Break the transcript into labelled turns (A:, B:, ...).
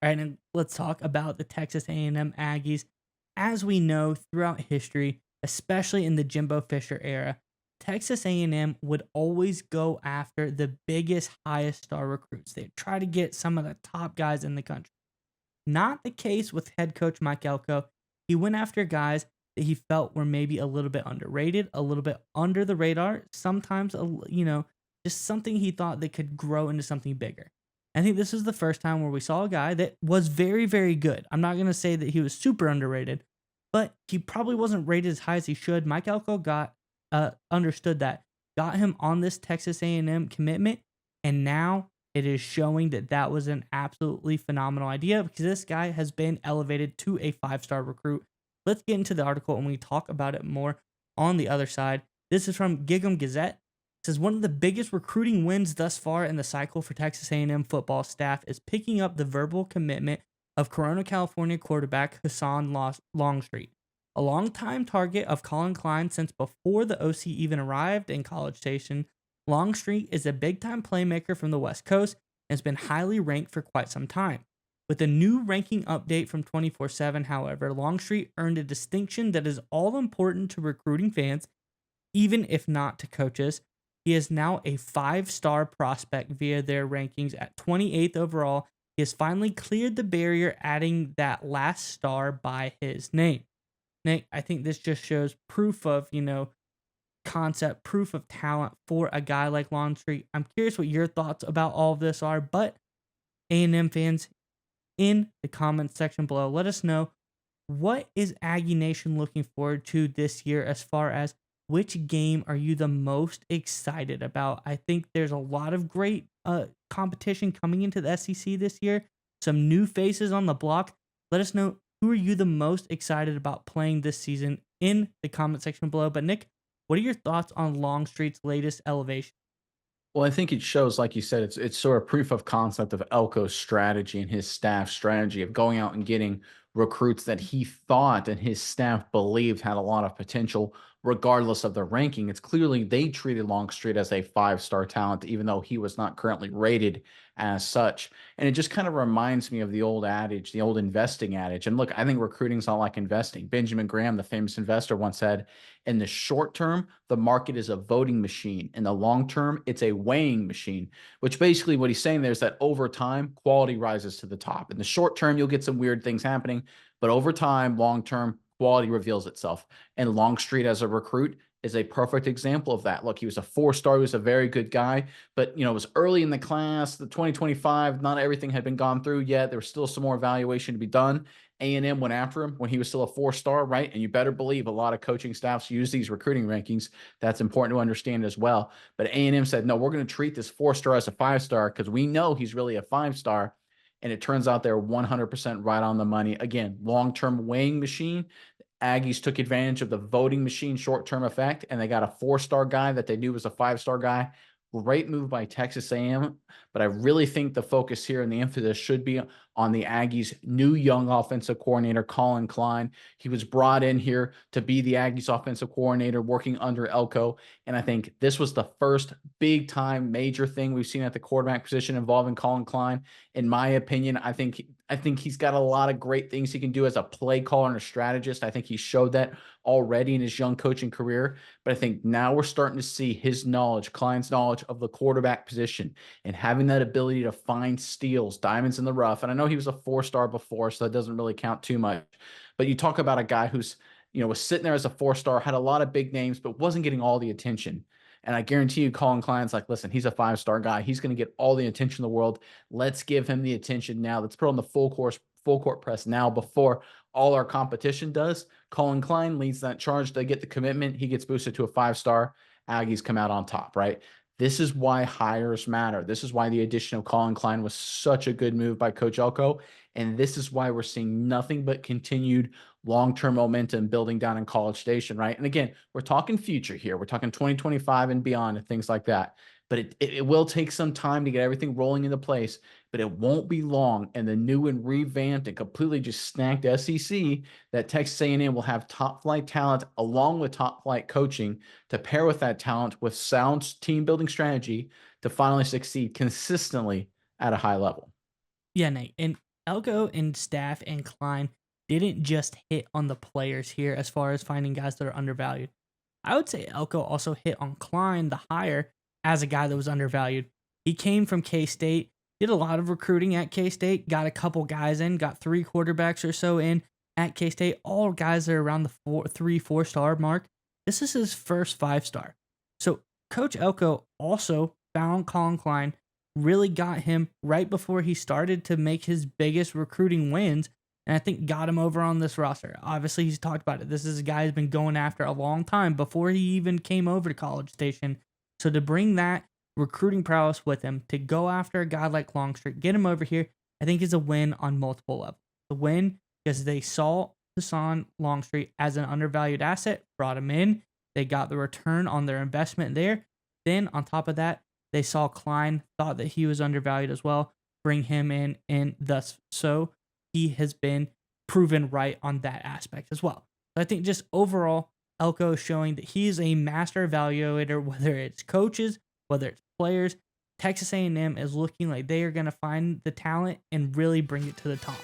A: All right, and let's talk about the Texas A&M Aggies. As we know throughout history, especially in the Jimbo Fisher era, Texas A&M would always go after the biggest, highest star recruits. They'd try to get some of the top guys in the country. Not the case with head coach Mike Elko. He went after guys that he felt were maybe a little bit underrated, a little bit under the radar, sometimes just something he thought that could grow into something bigger. I think this is the first time where we saw a guy that was very, very good. I'm not going to say that he was super underrated, but he probably wasn't rated as high as he should. Mike Elko got understood that, got him on this Texas A&M commitment, and now it is showing that that was an absolutely phenomenal idea because this guy has been elevated to a five-star recruit. Let's get into the article and we talk about it more on the other side. This is from Gig'em Gazette. It says one of the biggest recruiting wins thus far in the cycle for Texas A&M football staff is picking up the verbal commitment of Corona, California quarterback Hassan Longstreet, a longtime target of Colin Klein since before the OC even arrived in College Station. Longstreet is a big-time playmaker from the West Coast and has been highly ranked for quite some time. With a new ranking update from 24/7, however, Longstreet earned a distinction that is all important to recruiting fans, even if not to coaches. He is now a five-star prospect via their rankings at 28th overall. He has finally cleared the barrier, adding that last star by his name. Nick, I think this just shows proof of, concept, proof of talent for a guy like Longstreet. I'm curious what your thoughts about all of this are, but A&M fans, in the comments section below, let us know, what is Aggie Nation looking forward to this year as far as which game are you the most excited about? I think there's a lot of great competition coming into the SEC this year. Some new faces on the block. Let us know, who are you the most excited about playing this season in the comment section below. But Nick, what are your thoughts on Longstreet's latest elevation?
B: Well, I think it shows, like you said, it's sort of proof of concept of Elko's strategy and his staff strategy of going out and getting recruits that he thought and his staff believed had a lot of potential, regardless of their ranking. It's clearly they treated Longstreet as a five-star talent, even though he was not currently rated as such. And it just kind of reminds me of the old adage, the old investing adage. And look, I think recruiting's not like investing. Benjamin Graham, the famous investor, once said, in the short term, the market is a voting machine. In the long term, it's a weighing machine, which basically what he's saying there is that over time, quality rises to the top. In the short term, you'll get some weird things happening, but over time, long term, quality reveals itself. And Longstreet as a recruit is a perfect example of that. Look, he was a four-star, he was a very good guy, but it was early in the class, the 2025, not everything had been gone through yet. There was still some more evaluation to be done. A&M went after him when he was still a four-star, right? And you better believe a lot of coaching staffs use these recruiting rankings. That's important to understand as well. But A&M said, no, we're going to treat this four-star as a five-star because we know he's really a five-star. And it turns out they're 100% right on the money. Again, long-term weighing machine. Aggies took advantage of the voting machine short-term effect, and they got a four-star guy that they knew was a five-star guy. Great move by Texas A&M, but I really think the focus here and the emphasis should be on the Aggies' new young offensive coordinator, Colin Klein. He was brought in here to be the Aggies' offensive coordinator, working under Elko, and I think this was the first big-time major thing we've seen at the quarterback position involving Colin Klein. In my opinion, I think he's got a lot of great things he can do as a play caller and a strategist. I think he showed that already in his young coaching career. But I think now we're starting to see his knowledge, Klein's knowledge of the quarterback position and having that ability to find steals, diamonds in the rough. And I know he was a four-star before, so that doesn't really count too much. But you talk about a guy who's, was sitting there as a four-star, had a lot of big names, but wasn't getting all the attention. And I guarantee you, Colin Klein's like, listen, he's a five-star guy. He's going to get all the attention in the world. Let's give him the attention now. Let's put on the full court press now before all our competition does. Colin Klein leads that charge. They get the commitment. He gets boosted to a five-star. Aggies come out on top, right? This is why hires matter. This is why the addition of Colin Klein was such a good move by Coach Elko. And this is why we're seeing nothing but continued long-term momentum building down in College Station, right? And again, we're talking future here. We're talking 2025 and beyond and things like that. But it will take some time to get everything rolling into place, but it won't be long. And the new and revamped and completely just snacked SEC, that Texas A&M will have top-flight talent along with top-flight coaching to pair with that talent with sound team-building strategy to finally succeed consistently at a high level.
A: Yeah, Nate. And Elko and staff and Klein didn't just hit on the players here as far as finding guys that are undervalued. I would say Elko also hit on Klein, the hire, as a guy that was undervalued. He came from K State, did a lot of recruiting at K State, got a couple guys in, got 3 quarterbacks or so in at K State, all guys that are around the 4 star mark. This is his first 5 star. So Coach Elko also found Colin Klein, really got him right before he started to make his biggest recruiting wins, and I think got him over on this roster. Obviously, he's talked about it. This is a guy who's been going after a long time before he even came over to College Station. So to bring that recruiting prowess with him, to go after a guy like Longstreet, get him over here, I think is a win on multiple levels. The win because they saw Hassan Longstreet as an undervalued asset, brought him in. They got the return on their investment there. Then on top of that, they saw Klein, thought that he was undervalued as well, bring him in, and thus so he has been proven right on that aspect as well. So I think just overall, Elko is showing that he's a master evaluator, whether it's coaches, whether it's players. Texas A&M is looking like they are going to find the talent and really bring it to the top.